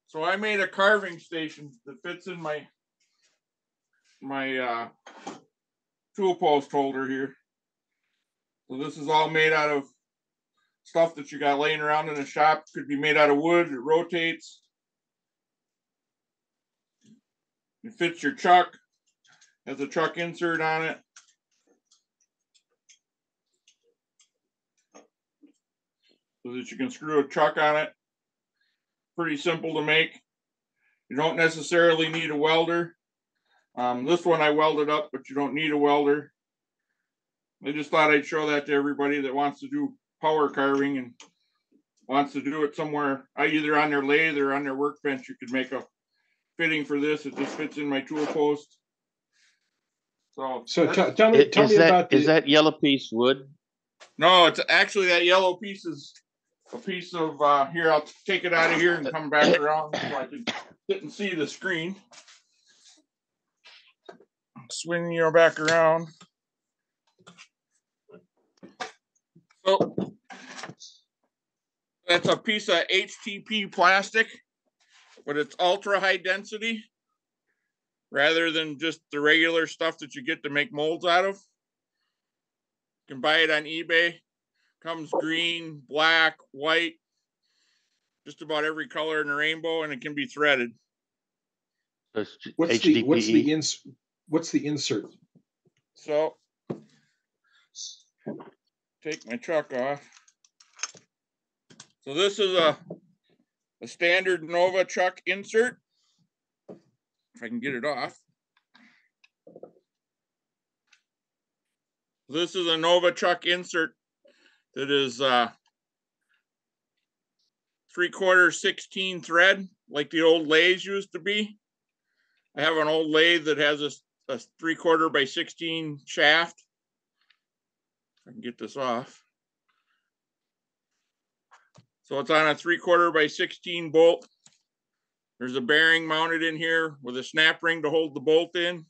So I made a carving station that fits in my tool post holder here. So this is all made out of stuff that you got laying around in the shop. Could be made out of wood. It rotates. It fits your chuck. Has a chuck insert on it. So that you can screw a chuck on it. Pretty simple to make. You don't necessarily need a welder. This one I welded up, but you don't need a welder. I just thought I'd show that to everybody that wants to do power carving and wants to do it somewhere, either on their lathe or on their workbench. You could make a fitting for this. It just fits in my tool post. So tell me about is that yellow piece wood? No, it's actually that yellow piece is a piece of here. I'll take it out of here and come back around so I can sit and see the screen. Swing you back around. So that's a piece of HTP plastic, but it's ultra high density rather than just the regular stuff that you get to make molds out of. You can buy it on eBay. Comes green, black, white, just about every color in the rainbow, and it can be threaded. What's the insert? So take my chuck off. So this is a standard Nova chuck insert. If I can get it off. This is a Nova chuck insert that is 3/4 16 thread, like the old lathes used to be. I have an old lathe that has a 3/4 by 16 shaft. I can get this off. So it's on a 3/4 by 16 bolt. There's a bearing mounted in here with a snap ring to hold the bolt in.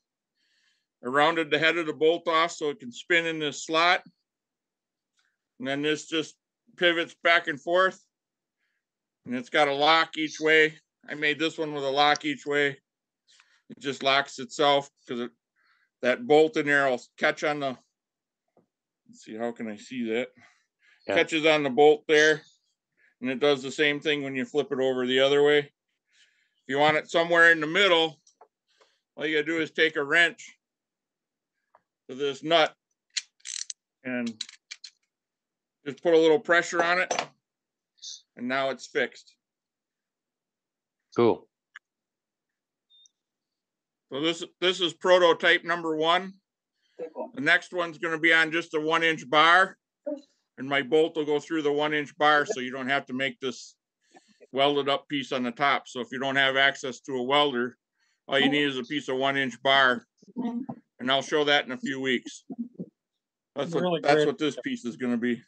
I rounded the head of the bolt off so it can spin in this slot. And then this just pivots back and forth. And it's got a lock each way. I made this one with a lock each way. It just locks itself because that bolt in there will catch on the, let's see, how can I see that? Yeah. Catches on the bolt there. And it does the same thing when you flip it over the other way. If you want it somewhere in the middle, all you gotta do is take a wrench to this nut and just put a little pressure on it, and now it's fixed. Cool. So this is prototype number 1. The next one's going to be on just a 1-inch bar, and my bolt will go through the 1-inch bar, so you don't have to make this welded up piece on the top. So if you don't have access to a welder, all you need is a piece of 1-inch bar, and I'll show that in a few weeks. That's what this piece is going to be.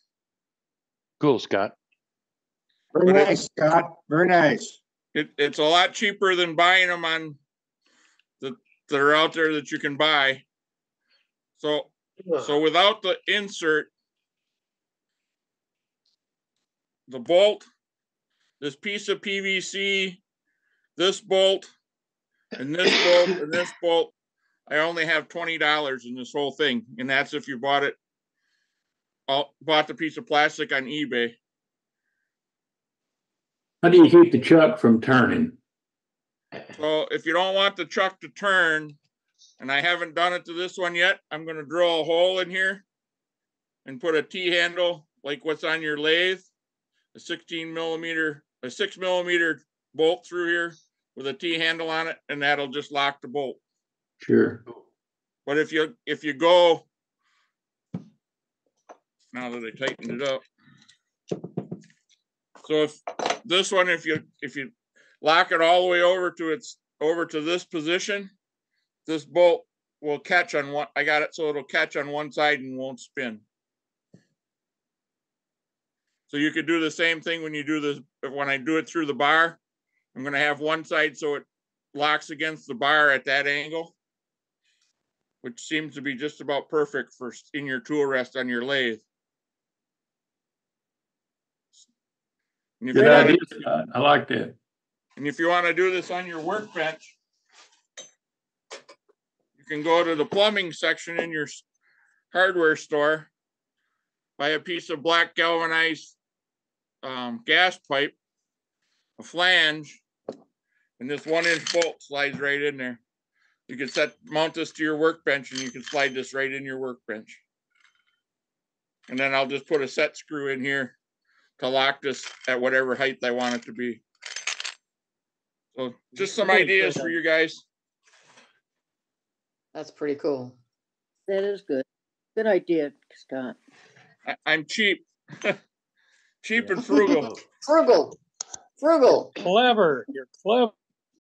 Cool, Scott. Very nice, Scott. Very nice. It's a lot cheaper than buying them on that are out there that you can buy. So without the insert, the bolt, this piece of PVC, this bolt, and this bolt, and this bolt, I only have $20 in this whole thing, and that's if you bought the piece of plastic on eBay. How do you keep the chuck from turning? So if you don't want the chuck to turn, and I haven't done it to this one yet, I'm going to drill a hole in here and put a T-handle like what's on your lathe, a 6 millimeter bolt through here with a T-handle on it, and that'll just lock the bolt. Sure. But if you go, now that I tightened it up, so if this one, if you lock it all the way over to this position, this bolt will catch on one. I got it so it'll catch on one side and won't spin. So you could do the same thing when you do this. When I do it through the bar, I'm going to have one side so it locks against the bar at that angle, which seems to be just about perfect for in your tool rest on your lathe. Good idea. I like that. And if you want to do this on your workbench, you can go to the plumbing section in your hardware store, buy a piece of black galvanized gas pipe, a flange, and this 1-inch bolt slides right in there. You can mount this to your workbench, and you can slide this right in your workbench. And then I'll just put a set screw in here to lock this at whatever height I want it to be. So just some ideas for you guys. That's pretty cool. That is good. Good idea, Scott. I'm cheap. Cheap and frugal. Frugal. Clever. You're clever.